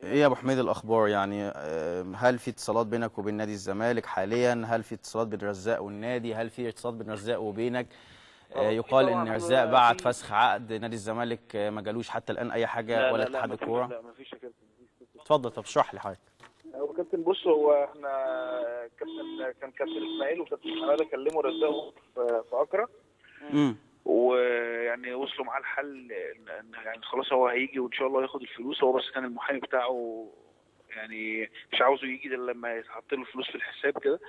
ايه يا ابو حميد الاخبار؟ يعني هل في اتصالات بينك وبين نادي الزمالك حاليا؟ هل في اتصالات بين رزاق والنادي؟ هل في اتصالات بين رزاق وبينك؟ في يقال ان طبعا رزاق بعت في. فسخ عقد نادي الزمالك، ما جالوش حتى الان اي حاجه لا ولا لا لا اتحاد ما في، الكوره؟ لا ما فيش يا كابتن، مفيش كده. اتفضل، طب اشرح لي حضرتك. هو كابتن بص، هو احنا كابتن اسماعيل وكابتن حماده كلموا رزاق في اكرا، امم ويعني وصلوا معاه الحل ان يعني خلاص هو هيجي وان شاء الله ياخد الفلوس. هو بس كان المحامي بتاعه يعني مش عاوزه يجي الا لما يتحط له فلوس في الحساب كده.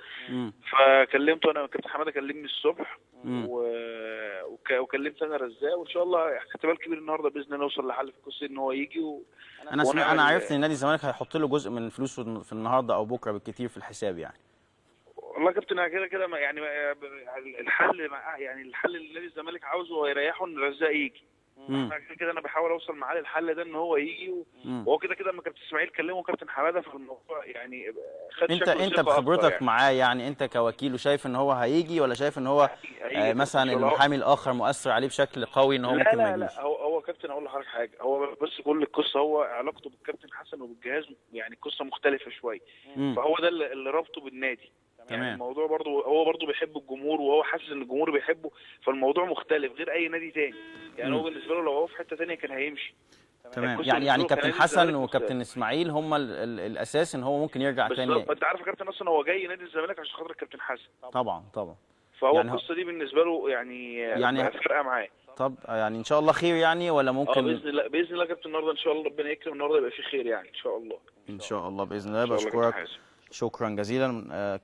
فكلمته انا، كابتن حماده كلمني الصبح وكلمت انا رزاق، وان شاء الله احتمال كبير النهارده باذن الله نوصل لحل في القصه ان هو يجي انا ونعمل. عرفت ان نادي الزمالك هيحط له جزء من الفلوس في النهارده او بكره بالكتير في الحساب يعني. والله يا كابتن كده كده يعني الحل يعني الحل اللي نادي الزمالك عاوزه ويريحه ان رزاق يجي. احنا كده كده انا بحاول اوصل معاه للحل ده ان هو يجي، وهو كده كده لما كابتن اسماعيل كلمه كابتن حماده في الموضوع يعني خد شكله انت ثقه اكتر بخبرتك يعني. معاه، يعني انت كوكيل وشايف ان هو هيجي، ولا شايف ان هو هيجي يا كابتن ان مثلا شاء الله. المحامي الاخر مؤثر عليه بشكل قوي ان هو لا ممكن ما لا لا يجيش؟ هو كابتن، اقول لحضرتك حاجه، هو بس كل القصه هو علاقته بالكابتن حسن وبالجهاز يعني قصه مختلفه شويه. فهو ده اللي رابطه بالنادي. يعني الموضوع برضه هو برضه بيحب الجمهور وهو حاسس ان الجمهور بيحبه، فالموضوع مختلف غير اي نادي تاني. يعني هو بالنسبه له لو هو في حته تانيه كان هيمشي. تمام. يعني كابتن حسن وكابتن اسماعيل هم الاساس ان هو ممكن يرجع تاني. بالظبط. انت عارف يا كابتن اصلا هو جاي نادي الزمالك عشان خاطر الكابتن حسن. طبعا. فهو يعني القصه دي بالنسبه له يعني فارقه معاه. طب يعني ان شاء الله خير يعني، ولا ممكن؟ باذن الله، باذن الله يا كابتن النهارده ان شاء الله ربنا يكرم النهارده يبقى في خير يعني ان شاء الله. ان شاء الله باذن الله. ان شاء الله كابتن بشكرك حازم. شكرا جزيلا كابتن